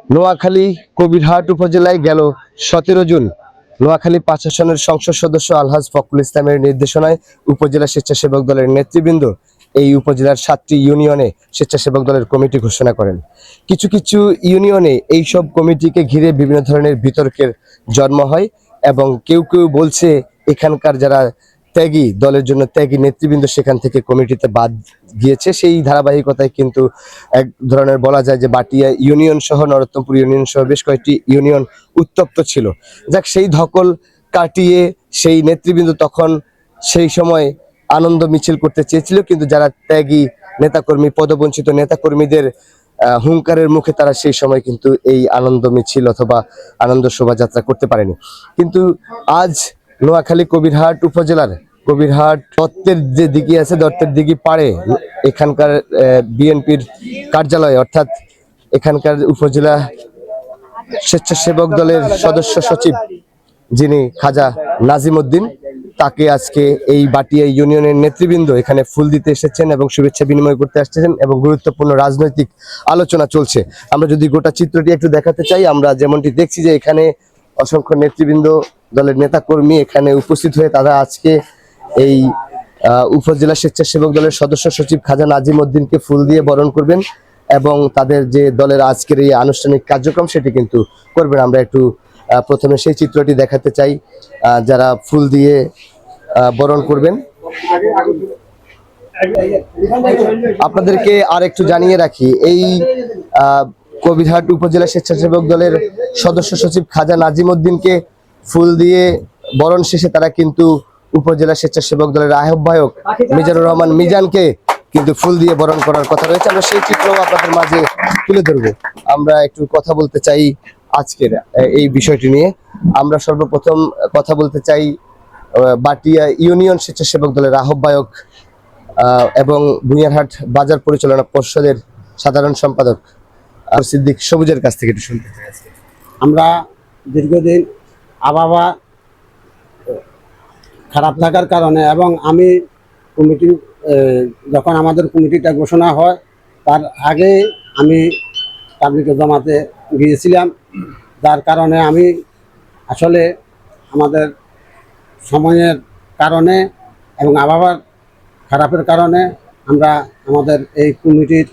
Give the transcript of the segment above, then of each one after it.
নোয়াখালী কবিরহাট উপজেলায় গেল 17 জুন নোয়াখালী 5 আসনের সংসদ সদস্য আলহাজ ফখরুল ইসলামের নির্দেশনায় উপজেলা স্বেচ্ছাসেবক দলের নেতৃবৃন্দ এই উপজেলার 7টি ইউনিয়নে স্বেচ্ছাসেবক দলের কমিটি ঘোষণা করেন। কিছু কিছু ইউনিয়নে এই সব কমিটিকে ঘিরে বিভিন্ন ধরনের বিতর্কের জন্ম হয় এবং কেউ কেউ বলছে এখানকার যারা ত্যাগী দলের জন্য ত্যাগী নেতৃবৃন্দ সেখান থেকে কমিটিতে বাদ গিয়েছে। সেই ধারাবাহিকতায় কিন্তু এক ধরনের বলা যায় যে বাটিয়া ইউনিয়ন সহ নরোত্তমপুর ইউনিয়ন সহ বেশ কয়েকটি ইউনিয়ন উত্তপ্ত ছিল। যাক, সেই ধকল কাটিয়ে সেই নেতৃবৃন্দ তখন সেই সময় আনন্দ মিছিল করতে চেয়েছিল, কিন্তু যারা ত্যাগী নেতাকর্মী পদবঞ্চিত নেতাকর্মীদের হুঙ্কারের মুখে তারা সেই সময় কিন্তু এই আনন্দ মিছিল অথবা আনন্দ শোভাযাত্রা করতে পারেনি। কিন্তু আজ নোয়াখালী কবিরহাট উপজেলার কবিরহাট দত্তের যে দিঘি আছে, দত্তের দিঘি পাড়ে এখানকার বিএনপির কার্যালয়ে অর্থাৎ এখানকার উপজেলা স্বেচ্ছাসেবক দলের সদস্য সচিব যিনি খাজা নাজিম উদ্দিন, তাকে আজকে এই বাটিয়া ইউনিয়নের নেতৃবৃন্দ এখানে ফুল দিতে এসেছেন এবং শুভেচ্ছা বিনিময় করতে আসছেন এবং গুরুত্বপূর্ণ রাজনৈতিক আলোচনা চলছে। আমরা যদি গোটা চিত্রটি একটু দেখাতে চাই, আমরা যেমনটি দেখছি যে এখানে অসংখ্য নেতৃবৃন্দ দলের নেতাকর্মী এখানে উপস্থিত হয়ে তারা আজকে এই উপজেলা স্বেচ্ছাসেবক দলের সদস্য সচিব খাজা নাজিম উদ্দিনকে ফুল দিয়ে বরণ করবেন এবং তাদের যে দলের আজকের এই আনুষ্ঠানিক কার্যক্রম সেটি কিন্তু করবেন। আমরা একটু প্রথমে সেই চিত্রটি দেখাতে চাই, যারা ফুল দিয়ে বরণ করবেন। আপনাদেরকে আর একটু জানিয়ে রাখি, এই কবিরহাট উপজেলা স্বেচ্ছাসেবক দলের সদস্য সচিব খাজা নাজিম উদ্দিনকে ফুল দিয়ে বরণ শেষে তারা কিন্তু উপজেলা স্বেচ্ছাসেবক দলের আহ্বায়ক মিজানুর রহমান মিজানকে কিন্তু ফুল দিয়ে বরণ করার কথা রয়েছে। আমরা সেই চিত্রও আপনাদের মাঝে তুলে ধরবো। আমরা একটু কথা বলতে চাই আজকের এই বিষয়টি নিয়ে। আমরা সর্বপ্রথম কথা বলতে চাই বাটিয়া ইউনিয়ন স্বেচ্ছাসেবক দলের আহ্বায়ক এবং ভুঁইয়ারহাট বাজার পরিচালনা পর্ষদের সাধারণ সম্পাদক সিদ্দিক সবুজের কাছ থেকে একটু শুনতে চাই। আমরা দীর্ঘদিন আবহাওয়া খারাপ থাকার কারণে এবং আমি কমিটি যখন আমাদের কমিটিটা ঘোষণা হয় তার আগে আমি তাবলিগে জমাতে গিয়েছিলাম, যার কারণে আমি আসলে আমাদের সময়ের কারণে এবং আবহাওয়ার খারাপের কারণে আমরা আমাদের এই কমিটির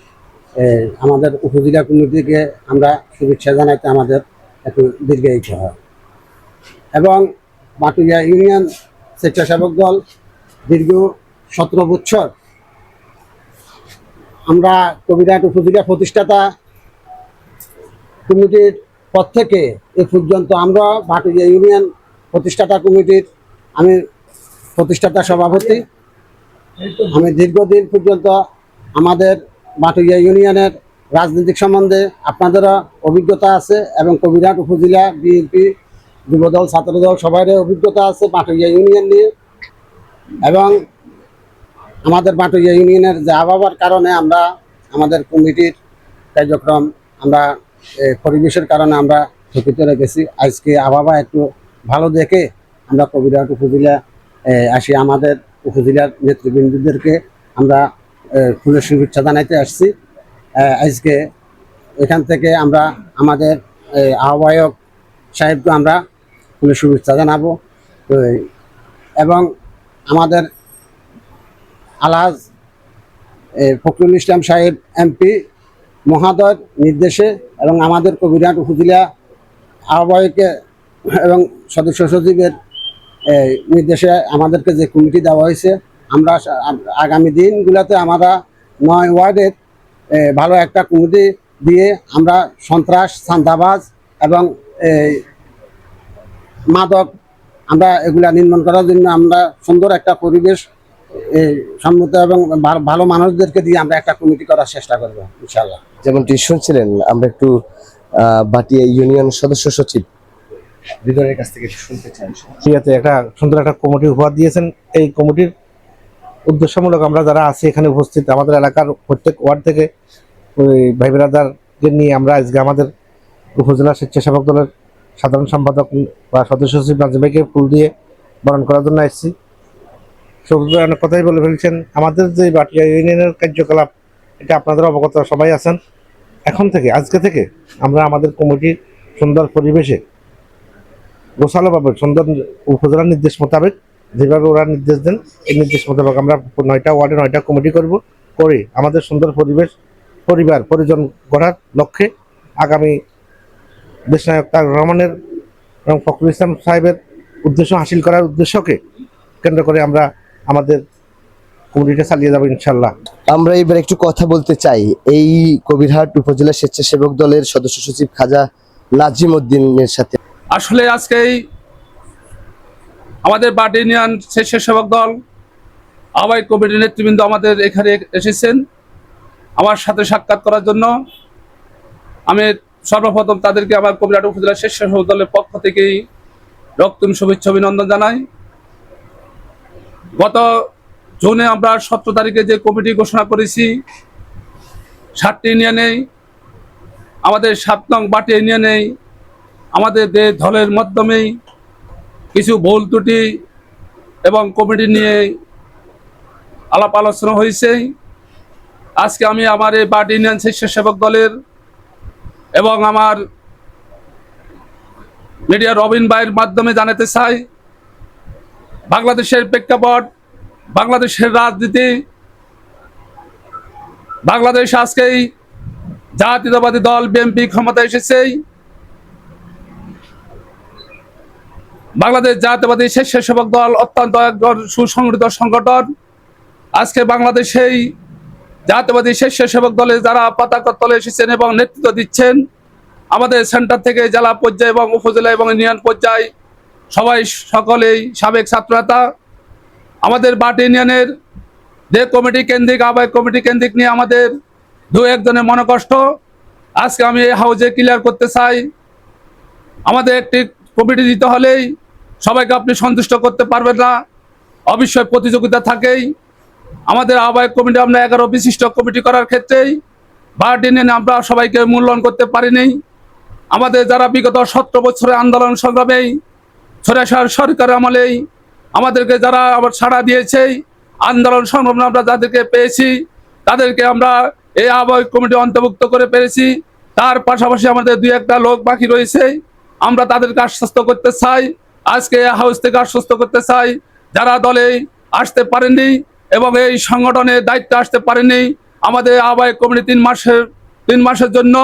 আমাদের উপজেলা কমিটিকে আমরা শুভেচ্ছা জানাইতে আমাদের একটু দীর্ঘায়িত হয়। এবং বাটিয়া ইউনিয়ন স্বেচ্ছাসেবক দল দীর্ঘ 17 বছর আমরা কবিরহাট উপজেলা প্রতিষ্ঠাতা কমিটির পর থেকে এ পর্যন্ত আমরা বাটিয়া ইউনিয়ন প্রতিষ্ঠাতা কমিটির আমি প্রতিষ্ঠাতা সভাপতি। আমি দীর্ঘদিন পর্যন্ত আমাদের বাটিয়া ইউনিয়নের রাজনৈতিক সম্বন্ধে আপনাদেরও অভিজ্ঞতা আছে এবং কবিরহাট উপজেলা বিএনপি যুবদল ছাত্রদল সবাইয়ের অভিজ্ঞতা আছে বাটিয়া ইউনিয়ন নিয়ে। এবং আমাদের বাটিয়া ইউনিয়নের যে আবহাওয়ার কারণে আমরা আমাদের কমিটির কার্যক্রম আমরা পরিবেশের কারণে আমরা স্থগিত রেখেছি। আজকে আবহাওয়া একটু ভালো দেখে আমরা কবিরহাট উপজেলা আসি আমাদের উপজেলার নেতৃবৃন্দদেরকে আমরা ফুলের শুভেচ্ছা জানাইতে আসছি। আজকে এখান থেকে আমরা আমাদের আহ্বায়ক সাহেবকে আমরা ফুলের শুভেচ্ছা জানাবো এবং আমাদের আলহাজ ফখরুল ইসলাম সাহেব এমপি মহাদয়ের নির্দেশে এবং আমাদের কবিরহাট উপজেলা আহ্বায়কে এবং সদস্য সচিবের নির্দেশে আমাদেরকে যে কমিটি দেওয়া হয়েছে, আমরা আগামী দিনগুলোতে আমরা 9 ওয়ার্ডের ভালো একটা কমিটি দিয়ে আমরা সন্ত্রাস চাঁদাবাজ এবং মাদক আমরা এগুলা নির্মাণ করার জন্য আমরা সুন্দর একটা পরিবেশ সম্মত এবং ভালো মানুষদেরকে দিয়ে আমরা একটা কমিটি করার চেষ্টা করবো ইনশাআল্লাহ। যেমনটি শুনছিলেন, আমরা একটু বাটিয়া ইউনিয়ন সদস্য সচিব হৃদয়ের কাছ থেকে শুনতে চাই। ঠিক আছে, একটা সুন্দর একটা কমিটি উপহার দিয়েছেন। এই কমিটির উদ্দেশ্যমূলক আমরা যারা আছি এখানে উপস্থিত আমাদের এলাকার প্রত্যেক ওয়ার্ড থেকে ওই ভাই ব্রাদারদের নিয়ে আমরা আজকে আমাদের উপজেলা স্বেচ্ছাসেবক দলের সাধারণ সম্পাদক বা সদস্য সচিব নাজিম ভাইকে ফুল দিয়ে বরণ করার জন্য আসছি। সবুজ ভাই অনেক কথাই বলে ফেলছেন। আমাদের যে বাটিয়া ইউনিয়নের কার্যকলাপ এটা আপনাদের অবগত সবাই আছেন। এখন থেকে আজকে থেকে আমরা আমাদের কমিটির সুন্দর পরিবেশে গোছালোভাবে সুন্দর উপজেলার নির্দেশ মোতাবেক যেভাবে ওরা নির্দেশ দেন এই নির্দেশ মোতাবেক আমরা 9টা ওয়ার্ডে 9টা কমিটি করে আমাদের সুন্দর পরিবার পরিজন গড়ার লক্ষ্যে আগামী দেশনায়ক তারেক রহমানের এবং ফখরুল ইসলাম সাহেবের উদ্দেশ্য হাসিল করার উদ্দেশ্যকে কেন্দ্র করে আমরা আমাদের কমিটিটা চালিয়ে যাবো ইনশাল্লাহ। আমরা এবার একটু কথা বলতে চাই এই কবিরহাট উপজেলা স্বেচ্ছাসেবক দলের সদস্য সচিব খাজা নাজিম উদ্দিনের সাথে। আসলে আজকেই আমাদের বাট ইউনিয়ন স্বেচ্ছাসেবক দল আহ্বায়ক কমিটির নেতৃবৃন্দ আমাদের এখানে এসেছেন আমার সাথে সাক্ষাৎ করার জন্য। আমি সর্বপ্রথম তাদেরকে আমার কবিরহাট উপজেলা স্বেচ্ছাসেবক দলের পক্ষ থেকেই রক্তিম শুভেচ্ছা অভিনন্দন জানাই। গত জুনে আমরা 17 তারিখে যে কমিটি ঘোষণা করেছি 7টি ইউনিয়নেই, আমাদের 7 নং বাটি ইউনিয়নেই আমাদের দলের মাধ্যমেই কিছু ভুল ত্রুটি এবং কমিটি নিয়ে আলাপ আলোচনা হয়েছে। আজকে আমি আমার এই বাট ইউনিয়ন স্বেচ্ছাসেবক দলের এবং আমার মিডিয়া রবিন ভাইয়ের মাধ্যমে জানাতে চাই, বাংলাদেশের প্রেক্ষাপট, বাংলাদেশের রাজনীতি, বাংলাদেশ আজকেই জাতীয়তাবাদী দল বিএনপি ক্ষমতায় এসেছে। বাংলাদেশ জাতীয়তাবাদী স্বেচ্ছাসেবক দল অত্যন্ত একজন সুসংগঠিত সংগঠন। আজকে বাংলাদেশেই জাতীয়তাবাদী স্বেচ্ছাসেবক দলে যারা পতাকা তলে এসেছেন এবং নেতৃত্ব দিচ্ছেন, আমাদের সেন্টার থেকে জেলা পর্যায়ে এবং উপজেলা এবং ইউনিয়ন পর্যায়ে সকলেই সাবেক ছাত্রনেতা। আমাদের বাট ইউনিয়নের যে কমিটি কেন্দ্রিক আহ্বায়ক কমিটি কেন্দ্রিক নিয়ে আমাদের 2-1 জনের মনোকষ্ট আজকে আমি এই হাউজে ক্লিয়ার করতে চাই। আমাদের একটি কমিটি দিতে হলেই সবাইকে আপনি সন্তুষ্ট করতে পারবেন না, অবশ্যই প্রতিযোগিতা থাকেই। আমাদের আহ্বায়ক কমিটি আমরা 11 বিশিষ্ট কমিটি করার ক্ষেত্রেই বাট ইউনিয়নে আমরা সবাইকে মূল্যায়ন করতে পারিনি। আমাদের যারা বিগত 17 বছরের আন্দোলন সংগ্রামেই সরকার আমলেই আমাদেরকে যারা আবার ছাড়া দিয়েছে, আন্দোলন সংগ্রামে আমরা যাদেরকে পেয়েছি তাদেরকে আমরা এই আহ্বায়ক কমিটি অন্তর্ভুক্ত করে পেরেছি। তার পাশাপাশি আমাদের 2-1টা লোক বাকি রয়েছে, আমরা তাদেরকে আশ্বস্ত করতে চাই, আজকে হাউস থেকে আশ্বস্ত করতে চাই, যারা দলে আসতে পারেননি এবং এই সংগঠনের দায়িত্বে আসতে পারেননি, আমাদের আহ্বায়ক কমিটি 3 মাসের জন্য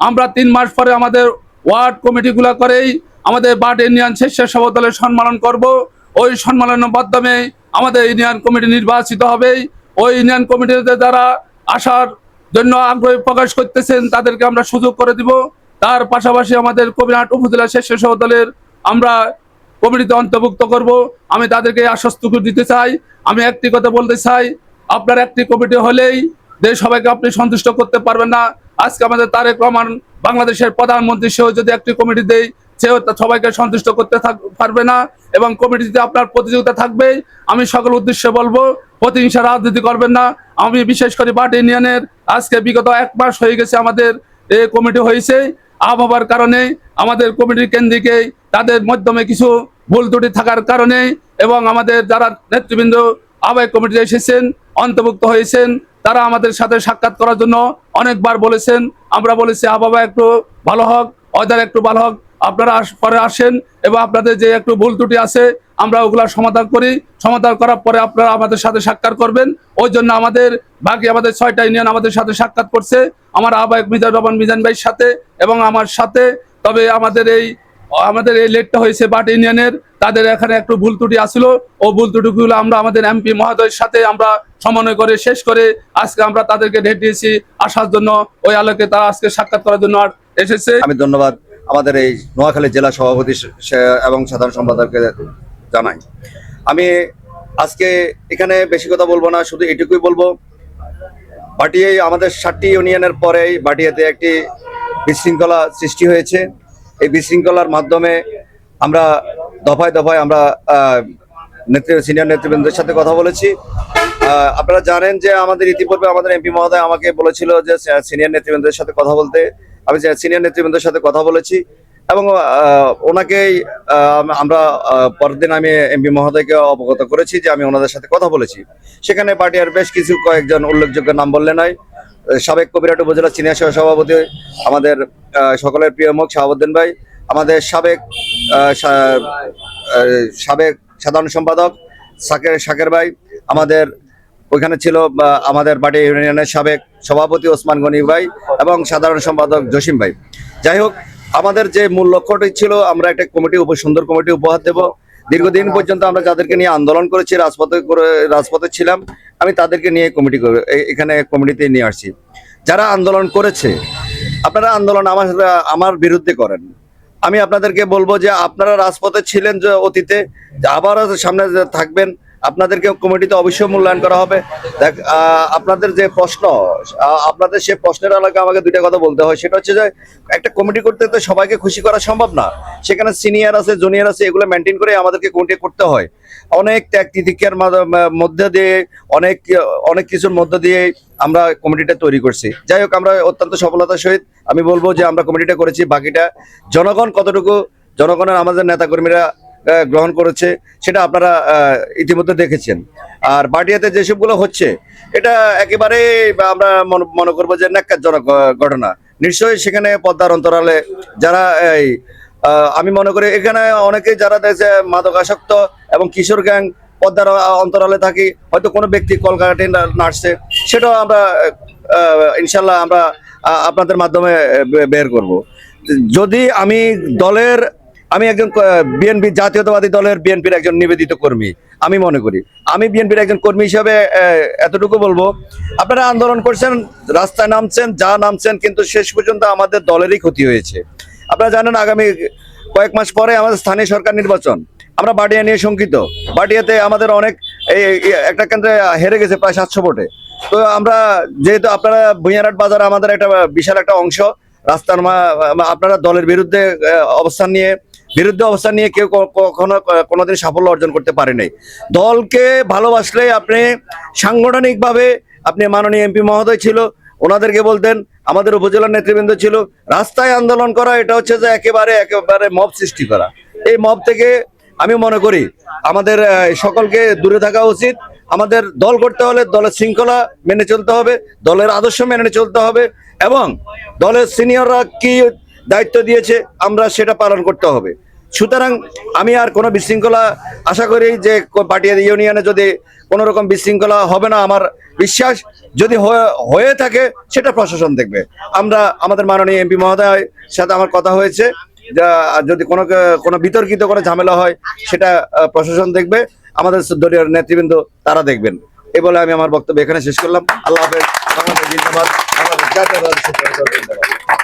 আমরা 3 মাস পরে আমাদের ওয়ার্ড কমিটিগুলো করেই আমাদের বাট ইউনিয়ন স্বেচ্ছাসেবক দলের সম্মেলন করব। ওই সম্মেলনের মাধ্যমে আমাদের ইউনিয়ন কমিটি নির্বাচিত হবে। ওই ইউনিয়ন কমিটিতে যারা আসার জন্য আগ্রহ প্রকাশ করতেছেন তাদেরকে আমরা সুযোগ করে দিব। তার পাশাপাশি আমাদের কবিরহাট উপজেলা স্বেচ্ছাসেবক দলের আমরা কমিটিতে অন্তর্ভুক্ত করব। আমি তাদেরকে আশ্বস্ত দিতে চাই। আমি একটি কথা বলতে চাই, আপনার একটি কমিটি হলেই যে সবাইকে আপনি সন্তুষ্ট করতে পারবেন না। আজকে আমাদের তারেক রহমান বাংলাদেশের প্রধানমন্ত্রী, সেও যদি একটি কমিটি দেয় সেও সবাইকে সন্তুষ্ট করতে পারবে না এবং কমিটিতে আপনার প্রতিযোগিতা থাকবে। আমি সকল উদ্দেশ্যে বলবো, প্রতিহিংসা রাজনীতি করবেন না। আমি বিশেষ করে বাট ইউনিয়নের আজকে বিগত 1 মাস হয়ে গেছে আমাদের এই কমিটি হয়েছে, আবহাওয়ার কারণে আমাদের কমিটির কেন্দ্রিকে তাদের মাধ্যমে কিছু ভুল ত্রুটি থাকার কারণে এবং আমাদের যারা নেতৃবৃন্দ আহ্বায়ক কমিটিতে এসেছেন অন্তর্ভুক্ত হয়েছেন তারা আমাদের সাথে সাক্ষাৎ করার জন্য অনেকবার বলেছেন। আমরা বলেছি আবহাওয়া একটু ভালো হোক, ওয়েদার একটু ভালো হোক, আপনারা পরে আসেন এবং আপনাদের যে একটু ভুল ত্রুটি আছে আমরা ওগুলা সমাধান করি। সমাধান করার পরে আপনারা আমাদের সাথে সাক্ষাৎ করবেন। ওই জন্য আমাদের বাকি আমাদের 6টা ইউনিয়ন আমাদের সাথে সাক্ষাৎ করছে, আমার আহ্বায়ক মিজান ভাইয়ের সাথে এবং আমার সাথে। তবে আমাদের এই লেটটা হয়েছে বাট ইউনিয়নের, তাদের এখানে একটু ভুল ত্রুটি আসছিল। ও ভুল ত্রুটিগুলো আমরা আমাদের এমপি মহোদয়ের সাথে আমরা সমন্বয় করে শেষ করে আজকে আমরা তাদেরকে ডেট দিয়েছি আসার জন্য। ওই আলোকে তারা আজকে সাক্ষাৎ করার জন্য এসেছে। আমি ধন্যবাদ আমাদের এই নোয়াখালী জেলা সভাপতি এবং সাধারণ সম্পাদককে জানাই। আমি আজকে এখানে বেশি কথা বলবো না, শুধু এটুকুই বলবো, বাটিয়ে আমাদের 7টি ইউনিয়নের পরেই বাটিয়াতে একটি বিশৃঙ্খলা সৃষ্টি হয়েছে। এই বিশৃঙ্খলার মাধ্যমে আমরা দফায় দফায় আমরা সিনিয়র নেতৃবৃন্দের সাথে কথা বলেছি। আপনারা জানেন যে আমাদের ইতিপূর্বে আমাদের এমপি মহোদয় আমাকে বলেছিল যে সিনিয়র নেতৃবৃন্দের সাথে কথা বলতে। আমি সিনিয়র নেতৃবৃন্দের সাথে কথা বলেছি এবং ওনাকেই আমরা পরের দিন আমি এমপি মহোদয়কে অবগত করেছি যে আমি ওনাদের সাথে কথা বলেছি। সেখানে পার্টির বেশ কিছু কয়েকজন উল্লেখযোগ্য নাম বললে নয়, সাবেক কবিরহাট উপজেলা সিনিয়র সহ সভাপতি আমাদের সকলের প্রিয় মুখ শাহাবুদ্দিন ভাই, আমাদের সাবেক সাধারণ সম্পাদক শাকের ভাই, আমাদের ওইখানে ছিল আমাদের বাটি ইউনিয়নের সাবেক সভাপতি ওসমান গনি ভাই এবং সাধারণ সম্পাদক জসিম ভাই। যাই হোক, আমাদের যে মূল লক্ষ্যটি ছিল আমরা একটা সুন্দর কমিটি উপহার দেব। দীর্ঘদিন পর্যন্ত আমরা যাদেরকে নিয়ে আন্দোলন করেছি, রাজপথে ছিলাম, আমি তাদেরকে নিয়ে এখানে কমিটিতে নিয়ে আসছি। যারা আন্দোলন করেছে, আপনারা আন্দোলন আমার বিরুদ্ধে করেন, আমি আপনাদেরকে বলবো যে আপনারা রাজপথে ছিলেন যে অতীতে, আবার সামনে থাকবেন, আপনাদেরকে কমিটিতে অবশ্যই মূল্যায়ন করা হবে। আপনাদের যে প্রশ্ন, আপনাদের সে প্রশ্নের আলোকে আমাকে দুইটা কথা বলতে হয়। সেটা হচ্ছে যে একটা কমিটি করতে তো সবাইকে খুশি করা সম্ভব না, সেখানে সিনিয়র আছে, জুনিয়র আছে, এগুলো মেনটেন করে আমাদেরকে কমিটি করতে হয়। অনেক ত্যাগ তিতিক্ষার মধ্যে দিয়ে অনেক কিছুর মধ্যে দিয়ে আমরা কমিটিটা তৈরি করছি। যাই হোক, আমরা অত্যন্ত সফলতার সহিত আমি বলবো যে আমরা কমিটিটা করেছি। বাকিটা জনগণ কতটুকু, জনগণের আমাদের নেতাকর্মীরা গ্রহণ করেছে সেটা আপনারা ইতিমধ্যে দেখেছেন। আর বাটিয়াতে যেসবগুলো হচ্ছে এটা একেবারে আমরা মনে করবো যে ন্যাক্কারজনক ঘটনা। নিশ্চয়ই সেখানে পদ্মার অন্তরালে যারা আমি মনে করি এখানে অনেকে যারা দেশে মাদকাসক্ত এবং কিশোর গ্যাং পদ্মার অন্তরালে থাকি, হয়তো কোনো ব্যক্তি কলকাতাতে নাচছে, সেটাও আমরা ইনশাল্লাহ আমরা আপনাদের মাধ্যমে বের করব। যদি আমি একজন বিএনপি জাতীয়তাবাদী দলের বিএনপির একজন নিবেদিত কর্মী, আমি মনে করি আমি বিএনপির একজন কর্মী হিসাবে এতটুকু বলবো, আপনারা আন্দোলন করছেন, রাস্তায় নামছেন, নামছেন, কিন্তু শেষ পর্যন্ত আমাদের দলেরই ক্ষতি হয়েছে। আপনারা জানেন আগামী কয়েক মাস পরে আমাদের স্থানীয় সরকার নির্বাচন, আমরা বাটিয়া নিয়ে শঙ্কিত। বাটিয়াতে আমাদের অনেক একটা কেন্দ্রে হেরে গেছে প্রায় 700 ভোটে। তো আমরা যেহেতু আপনারা ভুঁইয়ারহাট বাজার আমাদের একটা বিশাল একটা অংশ, রাস্তার আপনারা দলের বিরুদ্ধে অবস্থান নিয়ে কেউ কোনোদিন সাফল্য অর্জন করতে পারে নাই। দলকে ভালোবাসলে আপনি সাংগঠনিকভাবে, আপনি মাননীয় এমপি মহোদয় ছিল, ওনাদেরকে বলতেন, আমাদের উপজেলার নেতৃবৃন্দ ছিল, রাস্তায় আন্দোলন করা এটা হচ্ছে যে একেবারে মব সৃষ্টি করা। এই মব থেকে আমি মনে করি আমাদের সকলকে দূরে থাকা উচিত। আমাদের দল করতে হলে দলের শৃঙ্খলা মেনে চলতে হবে, দলের আদর্শ মেনে চলতে হবে, এবং দলের সিনিয়ররা কি দায়িত্ব দিয়েছে আমরা সেটা পালন করতে হবে। সুতরাং আমি আর কোনো বিশৃঙ্খলা আশা করি যে বাটিয়া ইউনিয়নে যদি কোনো রকম বিশৃঙ্খলা হবে না, আমার বিশ্বাস। যদি হয়ে থাকে সেটা প্রশাসন দেখবে। আমাদের মাননীয় এমপি মহোদয়ের সাথে আমার কথা হয়েছে, যদি কোনো বিতর্কিত কোনো ঝামেলা হয় সেটা প্রশাসন দেখবে, আমাদের দলীয় নেতৃবৃন্দ তারা দেখবেন। এই বলে আমি আমার বক্তব্য এখানে শেষ করলাম। আল্লাহ হাফেজ। বাংলাদেশ জিন্দাবাদ। বাংলাদেশ জাতীয়তাবাদী